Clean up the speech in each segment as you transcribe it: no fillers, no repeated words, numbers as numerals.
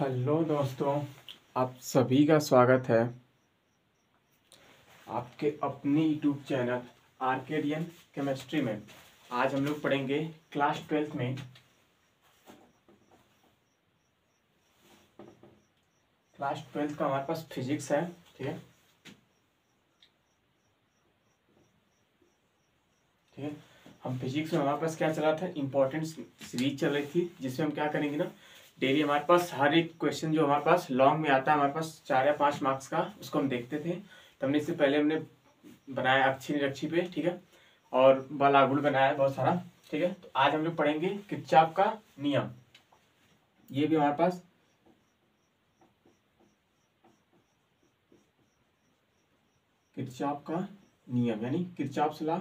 Hello दोस्तों, आप सभी का स्वागत है आपके अपने यूट्यूब चैनल आर्केडियन केमिस्ट्री में। आज हम लोग पढ़ेंगे क्लास 12th में का हमारे पास फिजिक्स है। ठीक है, ठीक है। हम फिजिक्स में हमारे पास क्या चला था, इम्पोर्टेंट सीरीज चल रही थी, जिसमें हम क्या करेंगे ना, डेली हमारे पास हर एक क्वेश्चन जो हमारे पास लॉन्ग में आता है, हमारे पास 4 या 5 मार्क्स का, उसको हम देखते थे। तो हमने इससे पहले बनाया अक्षी निरक्षी पे, ठीक है, और बलागुड़ बनाया है बहुत सारा। ठीक है, तो आज हम लोग पढ़ेंगे किरचॉफ का नियम। ये भी हमारे पास किरचॉफ का नियम यानी किरचॉफ लॉ।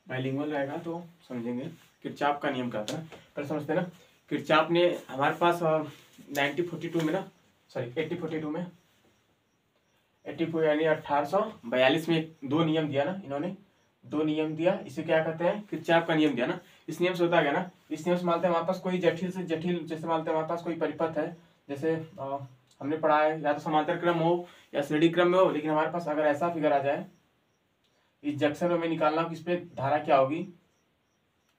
बाइलिंगुअल रहेगा तो समझेंगे किरचॉफ का नियम क्या था। पर समझते हैं ना, किरचॉफ ने हमारे पास 1942 में ना, सॉरी 1842 में, 84 यानी 1842 में दो नियम दिया ना इन्होंने, दो नियम दिया। इसे क्या कहते हैं, किरचॉफ का नियम दिया ना। इस नियम से होता है क्या ना, इस नियम से मानते हैं हमारे पास कोई जटिल से जटिल, जैसे मानते हैं हमारे पास कोई परिपथ है, जैसे हमने पढ़ा है या तो समांतर क्रम हो या श्रेणी क्रम में हो, लेकिन हमारे पास अगर ऐसा फिगर आ जाए इस जंक्शन में हमें निकालना हो कि इस पे धारा क्या होगी।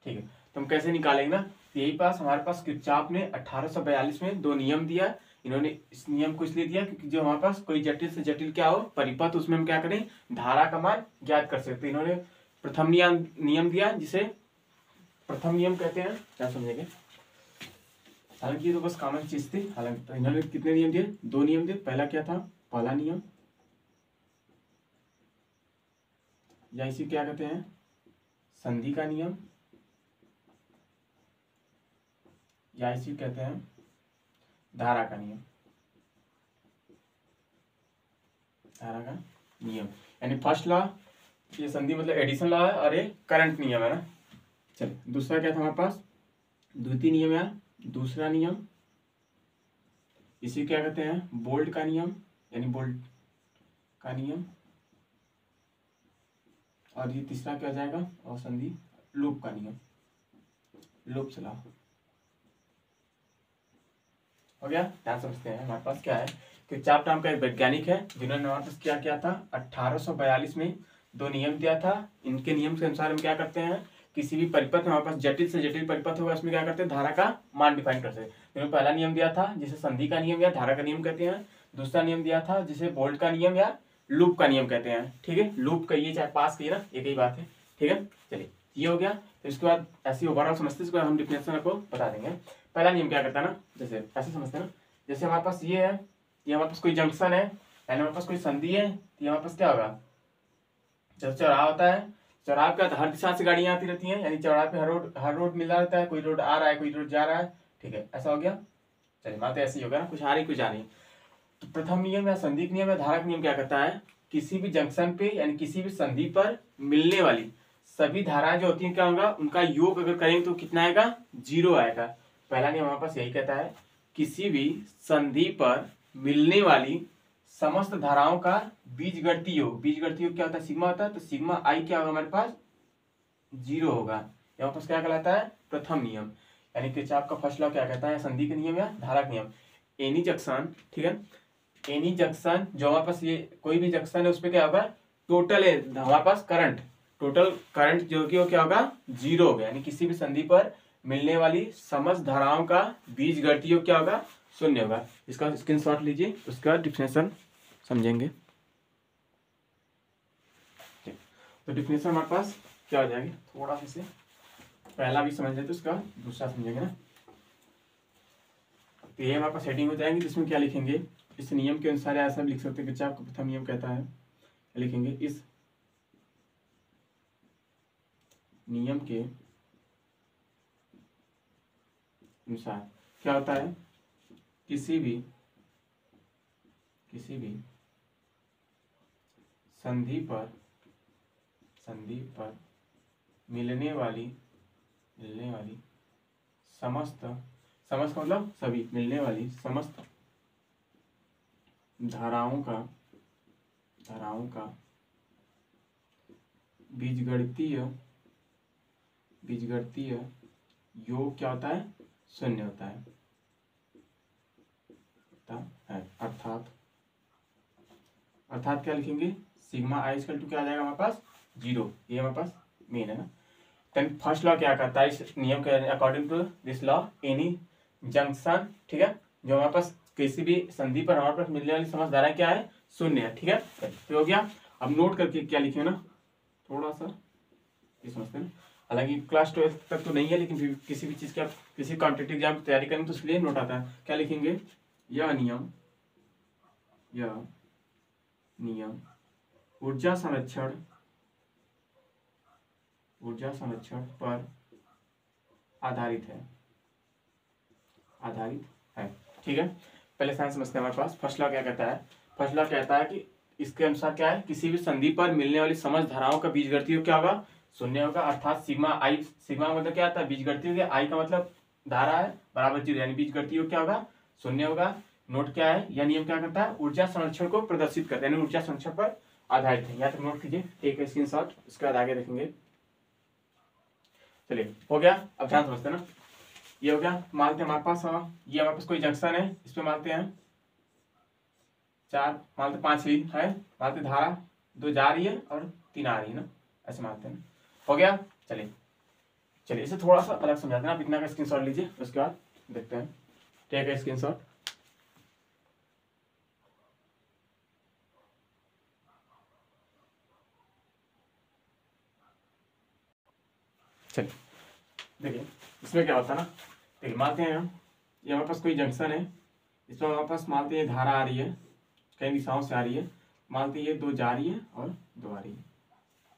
ठीक है, तो हम कैसे निकालेंगे ना, यही पास हमारे पास किरचॉफ ने 1842 में दो नियम दिया। इन्होंने इस नियम को इसलिए दिया क्योंकि जो हमारे पास कोई जटिल से जटिल क्या हो परिपथ, उसमें हम क्या करें, धारा का मान ज्ञात कर सकते। इन्होंने प्रथम नियम दिया, जिसे प्रथम नियम कहते हैं। क्या समझेंगे, हालांकि ये तो बस कॉमन चीज थी। हालांकि तो इन्होंने कितने नियम दिए, दो नियम दिए। पहला क्या था, पहला नियम, या इसे क्या कहते हैं, संधि का नियम, या इसे कहते हैं धारा का नियम। धारा का नियम यानी फर्स्ट लॉ, ये संधि मतलब एडिशन लॉ है, और ये करंट नियम है ना। चलिए, दूसरा क्या था हमारे पास, द्वितीय नियम या दूसरा नियम, इसे क्या कहते हैं, बोल्ट का नियम यानी बोल्ट का नियम। और ये तीसरा क्या हो जाएगा, और संधि लूप का नियम, लूप लॉ। हो गया, ध्यान समझते हैं। हमारे पास क्या है, किरचॉफ नाम का एक वैज्ञानिक है, जिन्होंने हमारे पास क्या किया था, 1842 में दो नियम दिया था। इनके नियम के अनुसार हम क्या करते हैं, किसी भी परिपथ में हमारे पास जटिल से जटिल परिपथ होगा, उसमें क्या करते हैं, धारा का मान डिफाइन करते हैं। इन्होंने पहला नियम दिया था जिसे संधि का नियम या धारा का नियम कहते हैं। दूसरा नियम दिया था जिसे बोल्ट का नियम या लूप का नियम कहते हैं। ठीक है, लूप कहिए चाहे पास कहिए ना, एक ही बात है। ठीक है, चलिए ये हो गया। तो इसके बाद ऐसी ओवरऑल समझते हैं, इसके बाद हम डिफिनेशन आपको बता देंगे। पहला नियम क्या करता है ना, जैसे ऐसे समझते हैं ना, जैसे हमारे पास ये है, ये हमारे पास कोई जंक्शन है, यानी हमारे पास कोई संधि है, तो हमारे पास क्या होगा, जब चौराहा होता है, चौराहा पे हर दिशा से गाड़ियां आती रहती हैं, यानी चौराहे पे हर रोड मिल रहा रहता है, कोई रोड आ रहा है कोई रोड जा रहा है। ठीक है, ऐसा हो गया। चलिए मानते ऐसे ही होगा ना, कुछ आ रही कुछ जा रही। तो प्रथम नियम या संधि नियम या धारक नियम क्या कहता है, किसी भी जंक्शन पे यानी किसी भी संधि पर मिलने वाली सभी धाराएं जो होती हैं क्या होगा, उनका योग अगर करेंगे तो कितना आएगा, 0 आएगा। पहला नियम हमारे पास यही कहता है, किसी भी संधि पर मिलने वाली समस्त धाराओं का बीजगणितीय योग, बीजगणितीय योग क्या होता है, सिग्मा होता है, तो सिग्मा आई क्या होगा हमारे पास, 0 होगा। यहाँ पास क्या कहलाता है, प्रथम नियम। यानी किरचॉफ का फर्स्ट लॉ क्या कहता है, संधि का नियम या धारक नियम। एनी जंक्शन, ठीक है, एनी जंक्शन जो हमारे पास ये कोई भी जंक्शन है, उसमें क्या होगा, टोटल है हमारे पास करंट, टोटल करंट जो कि वो क्या होगा, 0 होगा। यानी किसी भी संधि पर मिलने वाली समस्त धाराओं का बीजगणितीय योग क्या होगा, 0 होगा। इसका स्क्रीनशॉट लीजिए, उसका डिफिनेशन समझेंगे। तो डिफिनेशन हमारे पास क्या हो जाएगी, थोड़ा सा से पहला भी समझ लेते, उसका दूसरा समझेंगे ना। तो ये हमारे पास हेडिंग हो जाएंगे, जिसमें क्या लिखेंगे, इस किरचॉफ के अनुसार ऐसा भी लिख सकते हैं, किरचॉफ का प्रथम नियम कहता है, लिखेंगे इस नियम के अनुसार क्या होता है, किसी भी संधि पर मिलने वाली समस्त मतलब सभी मिलने वाली समस्त धाराओं का बीजगणितीय बीजगणितीय योग क्या होता है, शून्य होता है। अर्थात क्या लिखेंगे, सिग्मा आई इक्वल टू क्या आ जाएगा हमारे पास, 0। ये हमारे पास मेन है ना। देन फर्स्ट लॉ क्या कहता है इस नियम के according to this law, any junction, ठीक है, जो हमारे पास किसी भी संधि पर हमारे पास मिलने वाली समझ धारा क्या है, शून्य है, ठीक है। तो हो गया। अब नोट करके क्या लिखे ना, थोड़ा सा ये समझते हैं, हालांकि क्लास 12 तक तो नहीं है, लेकिन फिर किसी भी चीज की आप किसी कॉम्पिटिटिव एग्जाम की तैयारी करें तो इसलिए नोट आता है। क्या लिखेंगे, यह नियम ऊर्जा संरक्षण पर आधारित है, ठीक है। पहले साइंस समझते हैं। हमारे पास फर्स्ट लॉ क्या कहता है, फर्स्ट लॉ कहता है कि इसके अनुसार क्या है, किसी भी संधि पर मिलने वाली समझ धाराओं का बीजगणितीय क्या होगा, शून्य होगा। अर्थात सिग्मा आई, सिग्मा मतलब क्या आता है, बीजगणितीय हो गया, आई का मतलब धारा है, बराबर 0, यानी बीजगणितीय क्या होगा, शून्य होगा। नोट क्या है, यह नियम क्या करता है, ऊर्जा संरक्षण को प्रदर्शित करता है, यानी ऊर्जा संरक्षण पर आधारित है। यहाँ तक नोट कीजिए, एक स्क्रीनशॉट, उसके बाद आगे देखेंगे। चलिए हो गया। अब ध्यान समझते हैं ना, ये हो गया। मानते हैं हमारे पास, ये हमारे पास कोई जंक्शन है, इस पे मानते हैं 4, मानते 5 ली है, मानते धारा 2 जा रही है और 3 आ रही है ना, ऐसे मानते हैं। हो गया। चलिए इसे थोड़ा सा अलग समझाते हैं। आप इतना का स्क्रीनशॉट लीजिए, उसके बाद देखते हैं। ठीक है, स्क्रीनशॉट। चलिए देखिए इसमें क्या होता है ना, देखिए मानते हैं ये हमारे पास कोई जंक्शन है, इसमें हमारे पास मानते हैं धारा आ रही है, कई दिशाओं से आ रही है, मानते हैं ये 2 जा रही है और 2 आ रही है।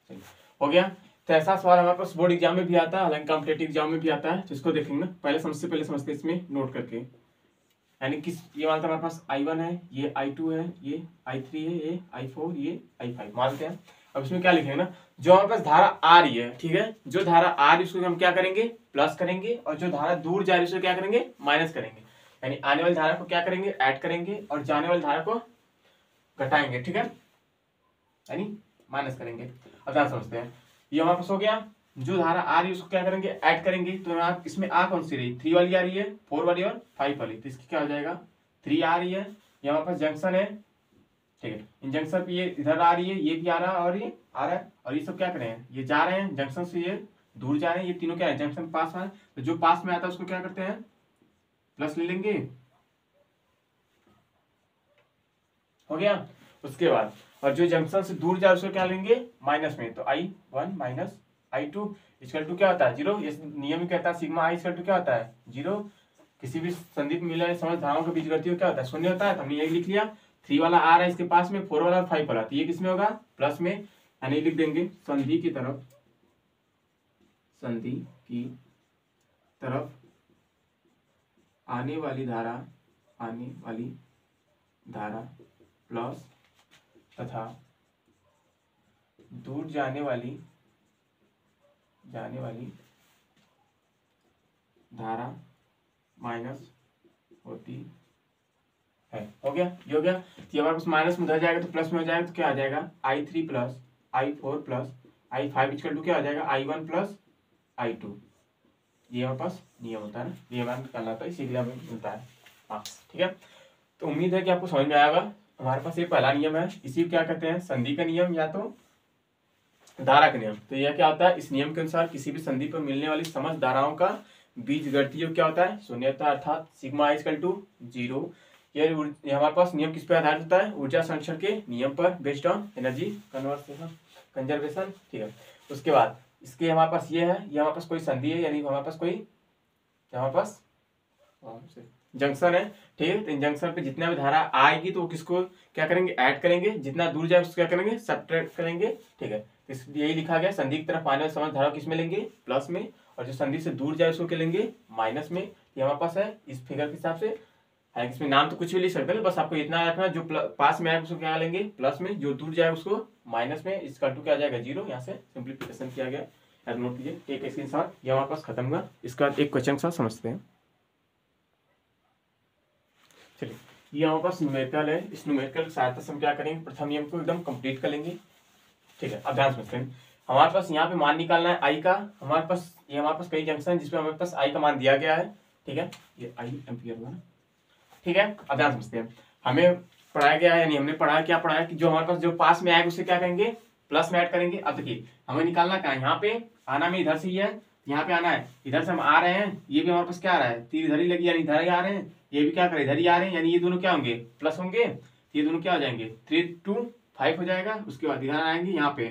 चलिए हो गया। तो ऐसा सवाल हमारे पास बोर्ड एग्जाम में भी आता है, हालांकि कॉम्पिटेटिव एग्जाम में भी आता है, जिसको देखेंगे ना, पहले समझते इसमें नोट करके। यानी किस, ये मानते हैं हमारे पास I1 है, ये I2 है, ये I3 है, ये I4, ये I5 मानते हैं। अब इसमें क्या लिखेंगे ना, जो हमारे पास धारा आ रही है, ठीक है, जो धारा आ रही है उसको हम क्या करेंगे, प्लस करेंगे, और जो धारा दूर जा रही है उसको क्या करेंगे, माइनस करेंगे। यानी आने वाली धारा को क्या करेंगे, ऐड करेंगे, और जाने वाली धारा को घटाएंगे, ठीक है, यानी माइनस करेंगे। अब ध्यान समझते हैं, ये हमारे पास हो गया। जो धारा आ रही है उसको क्या करेंगे, ऐड करेंगे। तो आप इसमें आ कौन सी रही, 3 वाली आ रही है, 4 वाली और 5 वाली, तो इसकी क्या हो जाएगा, 3 आ रही है। ये हमारे पास जंक्शन है, ठीक है, इन जंक्शन पे ये इधर आ रही है, ये भी आ रहा है और ये आ रहा है, और ये सब क्या करें, ये जा रहे हैं जंक्शन से, ये दूर जा रहे हैं, ये तीनों क्या है, जंक्शन पास है। तो जो पास में आता है उसको क्या करते हैं, प्लस ले लेंगे। हो गया। उसके बाद और जो जंक्शन से दूर जा रहा है उसको क्या लेंगे, माइनस में। तो I1 minus I2 equal to क्या होता है, 0। ये नियम ही कहता है सिग्मा आई इक्वल टू क्या होता है, 0। किसी भी संधि में मिलने वाली समझ धाराओं का बीजगणितीय क्या होता है, शून्य होता है। तो हमने यही लिख लिया। 3 वाला आ रहा है इसके पास में, 4 वाला और 5 वाला, तो ये किसमें होगा, प्लस में, यानी लिख देंगे संधि की तरफ आने वाली धारा प्लस तथा दूर जाने वाली धारा माइनस होती है। हो गया, ये हो गया। ये हमारे पास माइनस में उधर जाएगा तो प्लस में हो जाएगा, तो क्या आ जाएगा, I3 plus I4 plus I5 equal to क्या हो जाएगा, I1 प्लस I2। ये हमारे पास नियम होता है ना, ये हमारा निकालना होता है, इसीलिए हमें मिलता है मार्क्स, ठीक है। तो उम्मीद है कि आपको समझ में आएगा। हमारे पास ये पहला नियम है, इसी क्या कहते हैं, संधि का नियम या तो धारा का नियम। तो यह क्या होता है, इस नियम के अनुसार किसी भी संधि पर मिलने वाली समस्त धाराओं का बीजगणितीय क्या होता है, शून्य होता है। अर्थात सिग्मा इक्वल टू 0। ये हमारे पास नियम किस पे आधारित होता है, ऊर्जा संरक्षण के नियम पर, बेस्ड ऑन एनर्जी कंजर्वेशन, ठीक है। उसके बाद इसके हमारे पास ये है, ये हमारे पास कोई संधि है, यानी हमारे पास जंक्शन है, ठीक है। तो इन जंक्शन पे जितना भी धारा आएगी तो किसको क्या करेंगे, ऐड करेंगे, जितना दूर जाए उसको क्या करेंगे, सब्ट्रैक्ट करेंगे, ठीक है। यही लिखा गया, संधि की तरफ आने वाली समस्त धारा किस में लेंगे, प्लस में, और जो संधि से दूर जाए उसको क्या लेंगे, माइनस में। ये हमारे पास है इस फिगर के हिसाब से है, इसमें नाम तो कुछ भी लिख सकते हैं, बस आपको इतना रखना, जो पास में आए उसको क्या लेंगे, प्लस में, जो दूर जाए उसको माइनस में। इसका टू क्या आ जाएगा, 0। यहाँ से सिंप्लीफिकेशन किया गया, नोट कीजिए। एक स्क्रीनशॉट, ये हमारे पास खत्म हुआ। इसका एक क्वेश्चन के साथ समझते हैं। चलिए, ये हमारे पास न्यूमेरिकल है, इस न्यूमेरिकल की सहायता से हम क्या करेंगे, प्रथम नियम को एकदम कंप्लीट कर लेंगे, ठीक है। अब ध्यान समझते हैं, हमारे पास यहाँ पे मान निकालना है आई का। हमारे पास कई जंक्शन है जिसमें हमारे पास आई का मान दिया गया है, ठीक है, ये आई एम्पियर हुआ ना, ठीक है। अब ध्यान समझते हैं, हमें पढ़ाया गया है, यानी हमने पढ़ा क्या पढ़ा है कि जो हमारे पास जो पास में आएगा उसे क्या करेंगे, प्लस में ऐड करेंगे। अब देखिए हमें निकालना क्या है, यहाँ पे आना में इधर से ही है, यहाँ पे आना है, इधर से हम आ रहे हैं, ये भी हमारे पास क्या आ रहा है, तीर इधर ही लगी, यानी इधर ही आ रहे हैं, ये भी क्या करे इधर ही आ रहे हैं, यानी ये दोनों क्या होंगे, प्लस होंगे, ये दोनों क्या हो जाएंगे, 3 2 5 हो जाएगा। उसके बाद इधर आएंगे, यहाँ पे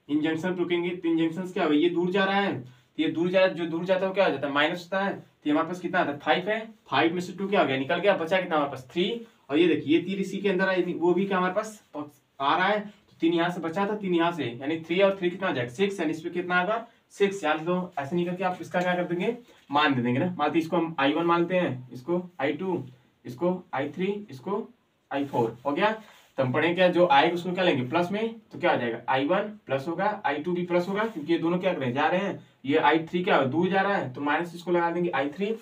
इन जंक्शन पे रुकेंगे, तीन जंक्शन क्या हो, ये दूर जा रहा है, तो ये दूर जा, जो दूर जाता है वो क्या हो जाता है, माइनस होता है। तो हमारे पास कितना आता है, 5 है, 5 में से 2 क्या हो गया, निकल गया, बचा कितना हमारे पास 3। और ये देखिए ये तीर इसी के अंदर है, वो भी क्या हमारे पास आ रहा है, तो 3 यहाँ से बचा था, 3 यहाँ से, यानी 3 और 3 कितना हो जाएगा 6, यानी इसमें कितना आएगा 6। याद दो, ऐसे नहीं करके आप इसका क्या कर देंगे, मान दे देंगे ना। मानते इसको हम I1 मानते हैं, इसको I2, इसको I3, इसको I4 हो गया। तो हम पढ़ेंगे क्या, जो आएगा उसको क्या लेंगे प्लस में, तो क्या आ जाएगा I1 प्लस होगा, I2 भी प्लस होगा, क्योंकि ये दोनों क्या कर रहे हैं, जा रहे हैं, ये I3 क्या दूर जा रहा है, तो माइनस इसको लगा देंगे I3।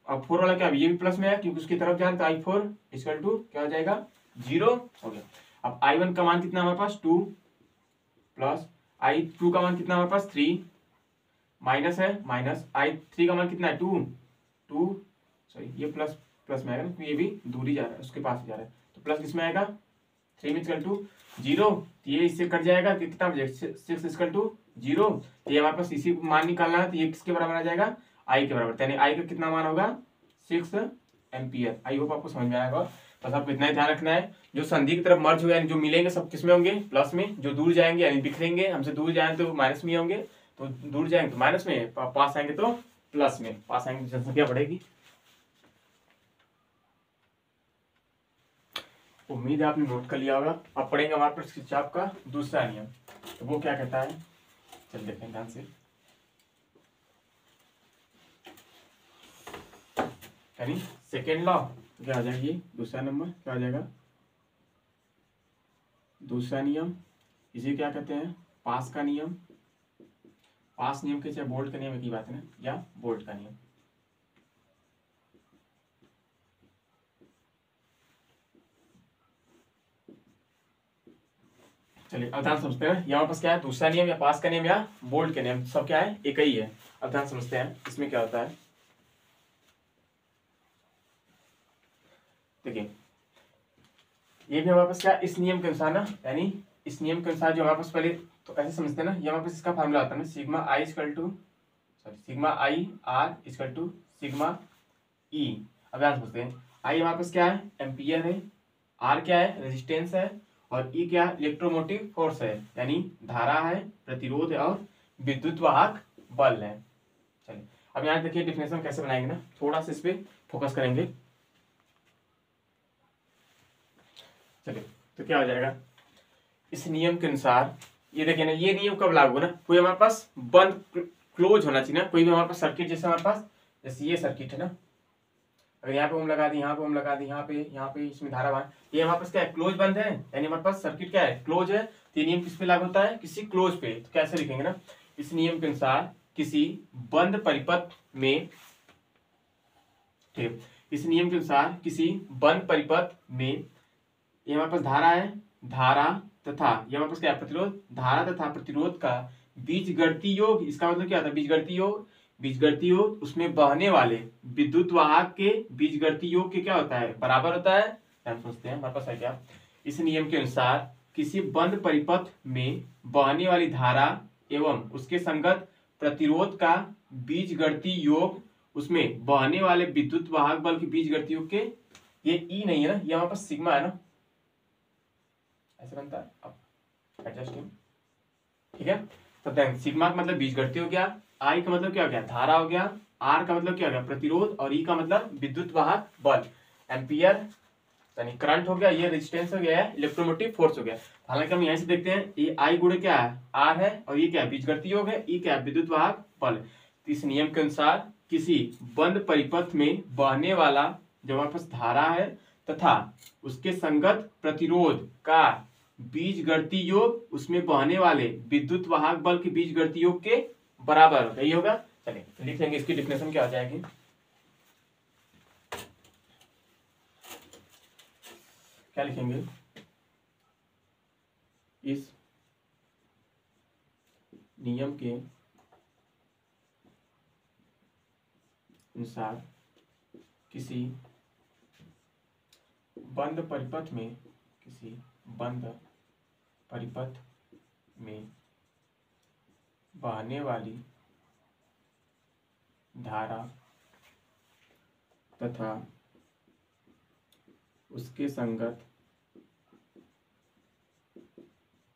और 4 वाला क्या, ये भी प्लस में है क्योंकि उसकी तरफ जा रहा है, तो I4 इक्वल टू क्या हो जाएगा 0 हो गया। अब I1 का मान कितना हमारे पास 2, प्लस I2 का मान कितना हमारे पास 3, माइनस है, माइनस I3 का मान कितना है 2 सॉरी ये प्लस प्लस में आएगा क्योंकि ये भी दूर ही जा रहा है, उसके पास ही जा रहा है, तो प्लस किसमें आएगा 3 में इक्वल टू 0, तो ये इससे कट जाएगा, कितना बचेगा 6 इक्वल टू 0। तो ये हमारे पास इसी मान निकालना है, तो ये किसके बराबर आ जाएगा, आई के बराबर, यानी आई का कितना मान होगा 6 एम्पियर। आई होप आपको समझ में आएगा। बस आपको इतना ही ध्यान रखना है, जो संधि की तरफ मर्ज हुए यानी जो मिलेंगे सब किसमें होंगे, प्लस में, जो दूर जाएंगे यानी बिखरेंगे, हमसे दूर जाएंगे तो माइनस में होंगे, तो दूर जाएंगे तो माइनस में, पास आएंगे तो प्लस में, पास आएंगे तो जनसंख्या बढ़ेगी। उम्मीद है आपने नोट कर लिया होगा। अब पढ़ेंगे हमारे पास किरचॉफ का दूसरा नियम, तो वो क्या कहता है, चल देखते हैं ध्यान से। यानी सेकेंड लॉ क्या आ जाएगी, दूसरा नंबर क्या आ जाएगा, दूसरा नियम, इसे क्या कहते हैं पास का नियम। पास नियम के चाहे बोल्ट का नियम एक ही बात है ना, या बोल्ट का नियम। चलिए अब ध्यान समझते हैं, यहाँ पास क्या है, दूसरा नियम या पास का नियम या बोल्ट का नियम, सब क्या है एक ही है। अब ध्यान समझते हैं इसमें क्या होता है। देखिए ये भी हमारे पास क्या, इस नियम के अनुसार ना, यानी इस नियम के अनुसार जो हमारे पास पहले तो ऐसे समझते हैं ना, ये हमारे पास इसका फार्मूला होता है ना, sigma I equal to sigma I R equal to sigma E. अब ध्यान समझते हैं, आई हमारे पास क्या है एम्पियर है, आर क्या है रेजिस्टेंस है, और ई क्या इलेक्ट्रोमोटिव फोर्स है, यानी धारा है, प्रतिरोध है, और विद्युत वाहक बल है। चलिए अब यहाँ देखिए डिफिनेशन कैसे बनाएंगे ना, थोड़ा सा इस पे फोकस करेंगे। चलिए तो क्या हो जाएगा, इस नियम के अनुसार ये देखिए ना, ये नियम कब लागू ना, कोई हमारे पास बंद क्लोज होना चाहिए ना, कोई भी हमारे पास सर्किट, जैसे हमारे पास जैसे ये सर्किट है ना, अगर यहाँ पे ओम लगा दी, यहाँ पे ओम लगा दी, यहाँ पे इसमें धारा वाहन, ये हमारे पास क्या है क्लोज बंद है, यानी हमारे पास सर्किट क्या है क्लोज है। तो ये नियम किस पे लागू होता है, किसी क्लोज पे। तो कैसे लिखेंगे ना, इस नियम के अनुसार किसी बंद परिपथ में, ठीक, इस नियम के अनुसार किसी बंद परिपथ में, ये हमारे पास धारा है, धारा तथा ये हमारे पास क्या है प्रतिरोध, धारा तथा प्रतिरोध का बीजगणितीय योग, इसका मतलब क्या होता है बीजगणितीय योग, बीजगणितीय योग उसमें बहने वाले विद्युत वाहक के बीजगणितीय योग के क्या होता है बराबर होता है। हम सोचते हैं हमारे पास है क्या, इस नियम के अनुसार किसी बंद परिपथ में बहने वाली धारा एवं उसके संगत प्रतिरोध का बीजगणितीय योग उसमें बहने वाले विद्युत वाहक बल के बीजगणितीय योग के, ये ई नहीं है ना, ये हमारे पास सिग्मा है ना, ऐसे बनता है। अब एडजस्टिंग, ठीक है, तो देख सिग्मा का मतलब बीजगणितीय हो गया, आई का मतलब क्या हो गया धारा हो गया, आर का मतलब क्या हो गया प्रतिरोध, और ई का मतलब विद्युत वाहक बल, एम्पियर यानी करंट हो गया, ये रेजिस्टेंस हो गया, इलेक्ट्रोमोटिव फोर्स हो गया। हालांकि हम यहीं से देखते हैं ये आई गुणे क्या है आर है, और ये क्या है बीजगणितीय योग है, ई क्या है विद्युत वाहक बल। तो इस नियम के अनुसार किसी बंद परिपथ में बहने वाला जो हमारे पास धारा है तथा उसके संगत प्रतिरोध का बीजगणितीय योग उसमें बहने वाले विद्युत वाहक बल के बीजगणितीय योग के बराबर होगा, यही होगा। चलिए तो लिख लेंगे, इसकी डिफिनेशन क्या आ जाएगी, क्या लिखेंगे, इस नियम के अनुसार किसी बंद परिपथ में बहने वाली धारा तथा उसके संगत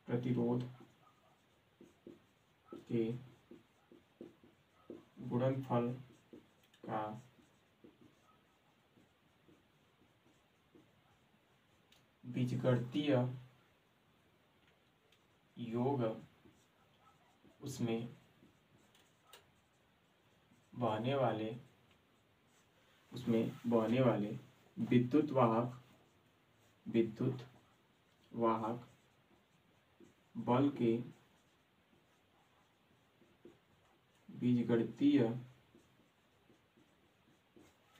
प्रतिरोध के गुणनफल का बीजगणितीय योग उसमें बहने वाले विद्युत वाहक बल के बीजगणितीय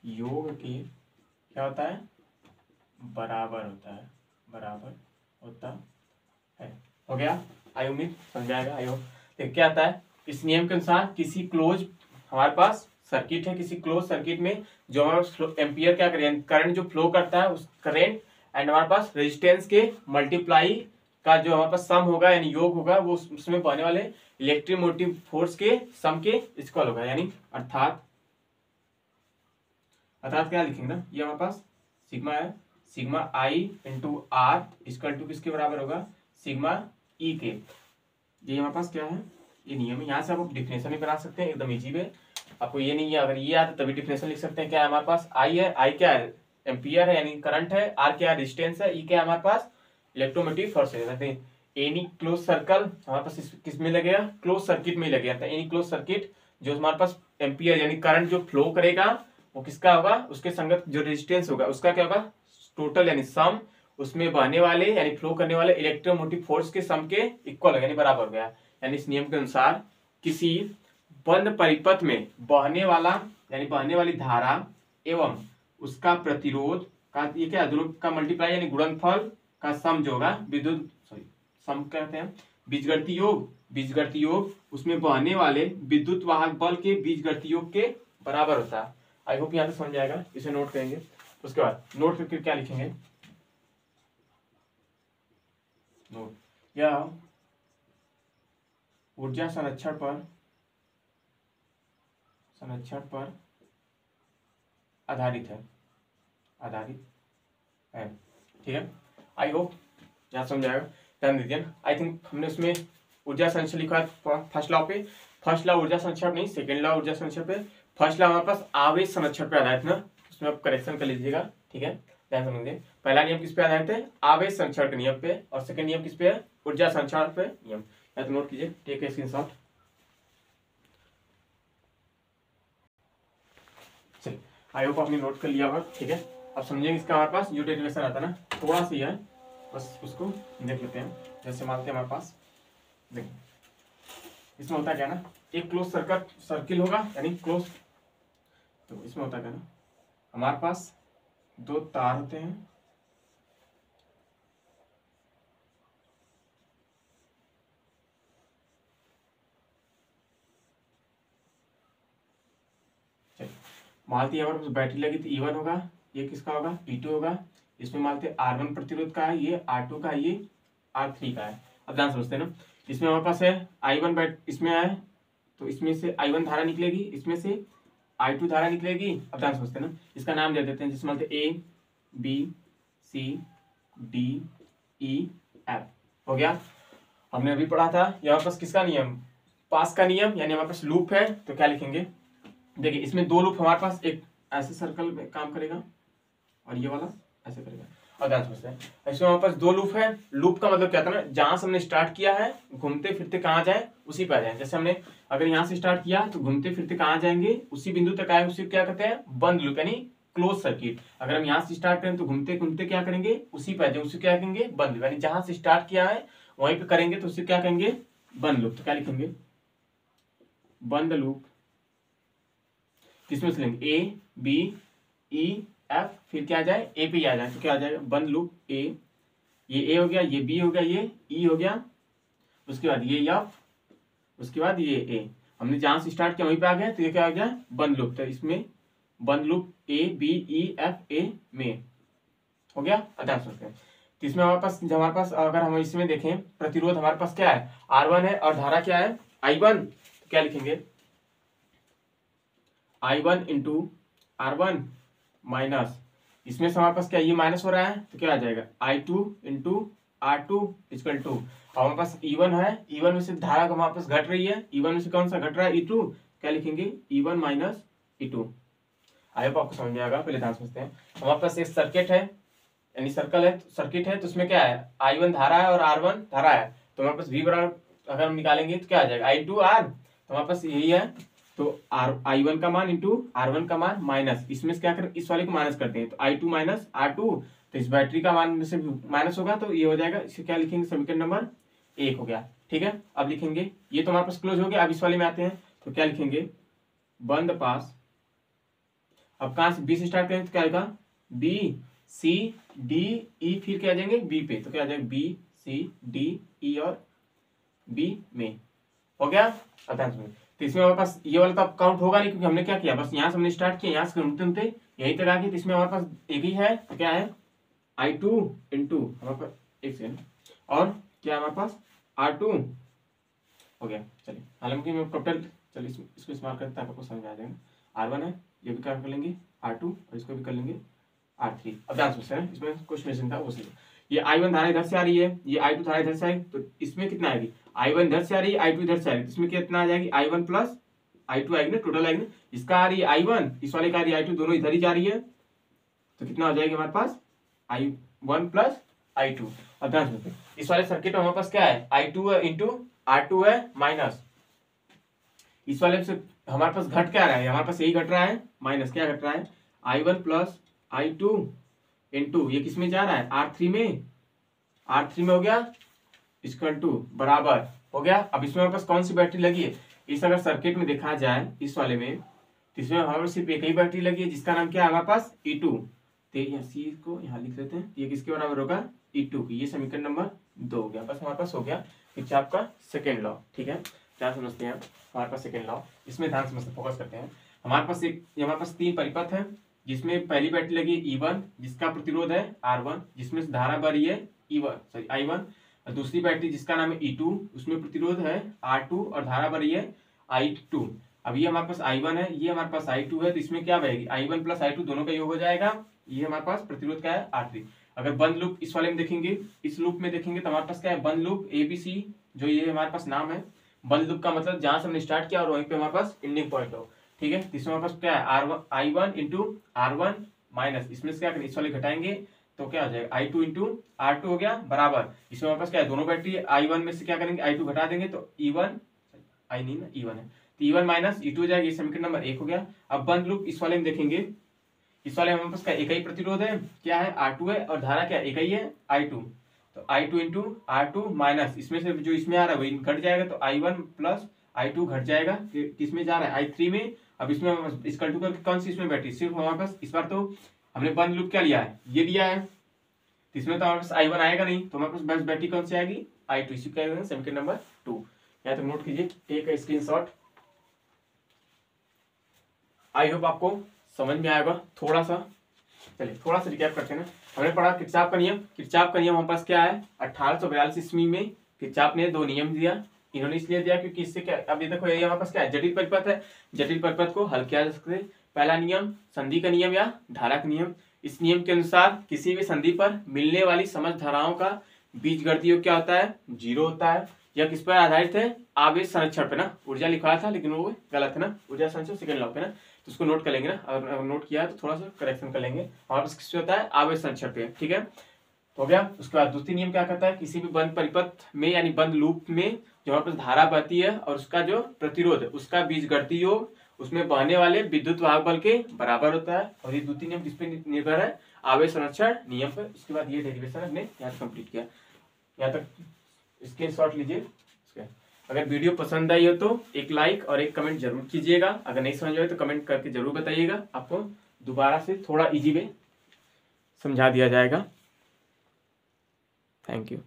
योग के क्या होता है, बराबर होता है। हो गया, आई उम्मीद समझाएगा। I hope. तो क्या आता है, इस नियम के अनुसार किसी क्लोज हमारे पास सर्किट है, किसी क्लोज सर्किट में जो हमारा एम्पियर क्या करें, करंट जो फ्लो करता है उस करंट एंड हमारे पास रेजिस्टेंस के मल्टीप्लाई का जो हमारे पास सम होगा यानी योग होगा, वो उसमें बहने वाले इलेक्ट्रोमोटिव फोर्स के सम के इक्वल होगा। यानी अर्थात क्या लिखेंगे ना, ये हमारे पास सिग्मा है, sigma I into R equal to किसके बराबर होगा, सिग्मा ई के। ये हमारे पास क्या है, ये नियम है। यहाँ से आप डिफिनेशन भी बना सकते हैं, एकदम इजी है। आपको ये नहीं है, अगर ये आता तभी डिफिनेशन लिख सकते हैं। क्या है हमारे पास, आई है, आई क्या है, एम्पियर है यानी करंट है, आर क्या है, रेजिस्टेंस है, ई क्या है हमारे पास, इलेक्ट्रोमोटिव फोर्स है। एनी क्लोज सर्कल हमारे पास किस में लगेगा, क्लोज सर्किट में लगेगा। एनी क्लोज सर्किट जो हमारे पास एम्पियर यानी करंट जो फ्लो करेगा वो किसका होगा, उसके संगत जो रेजिस्टेंस होगा उसका क्या होगा, टोटल यानी सम, उसमें बहने वाले यानी फ्लो करने वाले इलेक्ट्रोमोटिव फोर्स के सम के इक्वल यानी बराबर हो गया। यानी इस नियम के अनुसार किसी बंद परिपथ में बहने वाली धारा एवं उसका प्रतिरोध का ये क्या, दोनों का मल्टीप्लाई यानी गुणनफल का सम जो होगा, सम कहते हैं बीजगणितीय योग उसमें बहने वाले विद्युत वाहक बल के बीजगणितीय योग के बराबर होता है। आई होप यहाँ से समझ जाएगा, इसे नोट करेंगे। उसके बाद नोट करके क्या लिखेंगे, नोट यह ऊर्जा संरक्षण पर आधारित है। ठीक है, आई होप यहाँ समझ आएगा। ध्यान दीजिए, आई थिंक हमने उसमें ऊर्जा संरक्षण लिखा है फर्स्ट लॉ पे, फर्स्ट लॉ ऊर्जा संरक्षण नहीं, सेकेंड लॉ ऊर्जा संरक्षण पे, फर्स्ट लॉ हमारे पास आवेश संरक्षण पे आधारित ना, उसमें आप करेक्शन कर लीजिएगा। ठीक है, ध्यान समझिए, पहला नियम किस पे आधारित है, आवेश संरक्षण के नियम पे, और सेकेंड नियम किस पे है, ऊर्जा संरक्षण पे नियम। या तो नोट कीजिए, टेक ए स्क्रीनशॉट। चलिए, आई होप आपने नोट कर लिया होगा। ठीक है, अब समझेंगे इसका हमारे पास जो डेरिवेशन आता है ना, थोड़ा सा ही है, बस उसको देख लेते हैं। जैसे मानते हैं हमारे पास, देखिए इसमें होता क्या ना, एक क्लोज सर्किल होगा यानी क्लोज, तो इसमें होता क्या ना, हमारे पास दो तार होते हैं, मानते हैं हमारे पास बैटरी लगी तो E1 होगा, ये किसका होगा, P2 होगा। इसमें मानते R1 प्रतिरोध का है, ये R2 का है, ये R3 का है। अब ध्यान समझते हैं ना, इसमें हमारे पास है I1 इसमें है, तो इसमें से I1 धारा निकलेगी, इसमें से I2 धारा निकलेगी। अब ध्यान समझते हैं ना, इसका नाम दे देते हैं, जिसमें मानते A B C D E F हो गया। हमने अभी पढ़ा था यहाँ पास किसका नियम, पास का नियम, यानी हमारे पास लूप है, तो क्या लिखेंगे, देखिए इसमें दो लूप हमारे पास, एक ऐसे सर्कल में काम करेगा और ये वाला ऐसे करेगा। और ध्यान समझते हैं, इसमें हमारे पास दो लूप है। लूप का मतलब क्या था ना, जहां से हमने स्टार्ट किया है घूमते फिरते कहाँ जाए, उसी पे आ जाए। जैसे हमने अगर यहाँ से स्टार्ट किया तो घूमते फिरते कहाँ जाएंगे, उसी बिंदु तक आए, उसी क्या कहते हैं, बंद लूप यानी क्लोज सर्किट। अगर हम यहाँ से स्टार्ट करें तो घूमते घूमते क्या करेंगे, उसी पे आ जाए, उसी क्या कहेंगे, बंद लूप। यानी जहां से स्टार्ट किया है वहीं पे करेंगे तो उसे क्या कहेंगे, बंद लूप। तो क्या लिखेंगे, बंद लूप किसमें से लेंगे, ए बी ई एफ, फिर क्या आ जाए, ए पे आ जाए, तो क्या आ जाएगा, बंद लूप ए, ये ए हो गया, ये बी हो गया, ये ई हो गया, उसके बाद ये एफ, उसके बाद ये ए, हमने जहां से स्टार्ट किया वहीं पे आ गया, तो ये क्या आ गया बंद लूप। तो इसमें बंद loop A B E F A में हो गया। ध्यान सकते हैं। तो इसमें हमारे पास अगर हम इसमें देखें प्रतिरोध हमारे पास क्या है R1 है और धारा क्या है I1, तो क्या लिखेंगे I1 इंटू R1 माइनस, इसमें से हमारे पास क्या ये माइनस हो रहा है तो क्या आ जाएगा I2 into R2 equal to, और हमारे पास E1 है, E1 में से धारा हमारे पास घट रही है, E1 में से कौन सा घट रहा है E2, क्या लिखेंगे E1 माइनस E2। आई होप आपको समझ में आएगा। पहले ध्यान समझते हैं। हमारे पास एक सर्किट है यानी सर्कल है, सर्किट है, तो उसमें क्या है I1 धारा है और R1 धारा है, तो हमारे पास V बराबर अगर हम निकालेंगे तो क्या आ जाएगा I2 R, तो हमारे पास यही है, तो I1 का मान इंटू R1 का मान माइनस, इसमें से क्या करें इस वाले को माइनस करते हैं, तो I2 माइनस R2, तो इस बैटरी का मान में से माइनस होगा तो ये हो जाएगा, इसे क्या लिखेंगे समीकरण नंबर 1 हो गया। ठीक है, अब लिखेंगे ये तो हमारे पास क्लोज हो गया। अब इस वाले में आते हैं, तो क्या लिखेंगे बंद पास, अब कहां से बी से स्टार्ट करें तो क्या आएगा बी सी डी ई, फिर क्या आ जाएंगे बी पे, तो क्या आ जाएगा बी सी डी ई और बी में हो गया। तो इसमें हमारे पास ये वाला तो अब काउंट होगा नहीं क्योंकि हमने क्या किया बस यहाँ से हमने स्टार्ट किया, यहाँ से घूमते यहीं तक आ गए, तो इसमें हमारे पास एक ही है, तो क्या है I2 इंटू हमारे पास एक सेकेंड और क्या हमारे पास R2 हो गया। चलिए हालांकि मैं टोटल चलिए इसको इस्तेमाल करते हैं आपको समझ आ जाएगा। R1 है, ये भी क्या कर लेंगे R2 और इसको भी कर लेंगे R3। अब ध्यान से इसमें कुछ मेंशन था वो सही, ये I1 धारा इधर से आ रही है, ये I2 धारा इधर से आएगी, तो इसमें कितना आएगी I1 इधर से आ रही है I2 इधर से आ रही है, तो इसमें कितना आ जाएगी I1 प्लस I2 आएगी ना, टोटल आएगी ना, इसका आ रही है I1 इस वाले का आ रही है I2, दोनों इधर ही जा रही है, तो कितना हो जाएगा हमारे पास I1 प्लस I2। और ध्यान से इस वाले सर्किट में हमारे पास क्या है I2 इंटू R2 है माइनस, इस वाले से हमारे पास घट क्या रहा है, हमारे पास यही घट रहा है माइनस, क्या घट रहा है I1 प्लस I2 इंटू ये किस में जा रहा है R3 में, R3 में हो गया इक्वल टू बराबर हो गया। अब इसमें हमारे पास कौन सी बैटरी लगी है, इस अगर सर्किट में देखा जाए इस वाले में, तो इसमें हमारे पास सिर्फ एक ही बैटरी लगी है जिसका नाम क्या है हमारे पास E2, तो सी को यहाँ लिख लेते हैं, ये किसके बराबर होगा E2 की, ये समीकरण नंबर 2 हो गया। बस हमारे पास हो गया किरचॉफ का सेकेंड लॉ। ठीक है, ध्यान समझते हैं हमारे पास सेकेंड लॉ, इसमें ध्यान समझते फोकस करते हैं। हमारे पास हमारे पास 3 परिपथ है, जिसमें पहली बैटरी लगी E1 जिसका प्रतिरोध है R1, जिसमें धारा बह रही है I1, और दूसरी बैटरी जिसका नाम है E2 उसमें प्रतिरोध है R2 और धारा बह रही है I2। अब ये हमारे पास I1 है, ये हमारे पास I2 है, तो इसमें क्या बहेगी I1 प्लस I2 दोनों का योग हो जाएगा, ये हमारे पास प्रतिरोध क्या है R3। अगर बंद लूप इस वाले में देखेंगे, इस लूप में देखेंगे तो हमारे पास क्या है बंद लूप ABC, जो ये हमारे पास नाम है बंद लूप का मतलब जहां से हमने स्टार्ट किया और वहीं पे हमारे पास एंडिंग पॉइंट हो। ठीक है, इसमें हमारे पास क्या है I1 इंटू R1 माइनस, इसमें से क्या करें इस वाले घटाएंगे तो क्या हो जाएगा I2 इंटू R2 हो गया बराबर, इसमें हमारे पास क्या है दोनों बैटरी I1 में से क्या करेंगे I2 घटा देंगे तो E1 है, तो E1 माइनस E2 हो जाएगा, ये समीकरण नंबर 1 हो गया। अब बंद लूप इस वाले में देखेंगे, इस वाले में हमारे पास क्या एक ही प्रतिरोध है, क्या है R2 है, और धारा क्या एक ही है I2, तो I2 इंटू R2 माइनस, इसमें से जो इसमें आ रहा है वही घट जाएगा, तो I1 प्लस I2 घट जाएगा, किसमें जा रहा है I3 में। अब इसमें इसकल टू करके कौन सी इसमें बैटरी, सिर्फ हमारे पास इस बार तो हमने बंद लूप क्या लिया है ये लिया है, तो इसमें तो हमारे पास I1 आएगा नहीं, तो हमारे पास बस बैटरी कौन सी आएगी I2, इसी क्या आएगा समीकरण नंबर 2। यहाँ तक नोट कीजिए, take a screenshot. I hope आपको समझ में आएगा थोड़ा सा। चलिए थोड़ा सा रिकैप करते हैं। हमने पढ़ा किरचॉफ का नियम, किरचॉफ का नियम हमारे पास क्या है 1842 ईस्वी में किरचॉफ ने 2 नियम दिया, इन्होंने इसलिए दिया क्योंकि इससे क्या, अब ये देखो ये हमारे पास क्या है जटिल परिपथ है, जटिल परिपथ को हल किया जा सकता है। पहला नियम संधि का नियम या धारा का नियम, इस नियम के अनुसार किसी भी संधि पर मिलने वाली समस्त धाराओं का बीजगणितीय योग क्या होता है 0 होता है। यह किस पर आधारित है आवेश संरक्षण पे ना, ऊर्जा लिखा था लेकिन वो गलत है ना, ऊर्जा संरक्षण सेकंड लॉ पे ना, तो उसको नोट कर लेंगे ना, अगर नोट किया तो थोड़ा सा करेक्शन कर लेंगे। हमारे पास किस पे होता है आवेश संरक्षण पे। ठीक है, तो हो गया। उसके बाद दूसरी नियम क्या कहता है, किसी भी बंद परिपथ में यानी बंद लूप में जो हमारे पास धारा बहती है और उसका जो प्रतिरोध है उसका बीजगणितीय योग उसमें बहने वाले विद्युत वाहक बल के बराबर होता है। और ये दूसरी नियम किस पे निर्भर है आवेश संरक्षण नियम पर। उसके बाद ये डेरिवेशन हमने यहाँ कंप्लीट किया, यहाँ तक स्क्रीनशॉट लीजिए। अगर वीडियो पसंद आई हो तो एक लाइक और एक कमेंट जरूर कीजिएगा, अगर नहीं समझ आए तो कमेंट करके जरूर बताइएगा, आपको दोबारा से थोड़ा इजी वे समझा दिया जाएगा। Thank you.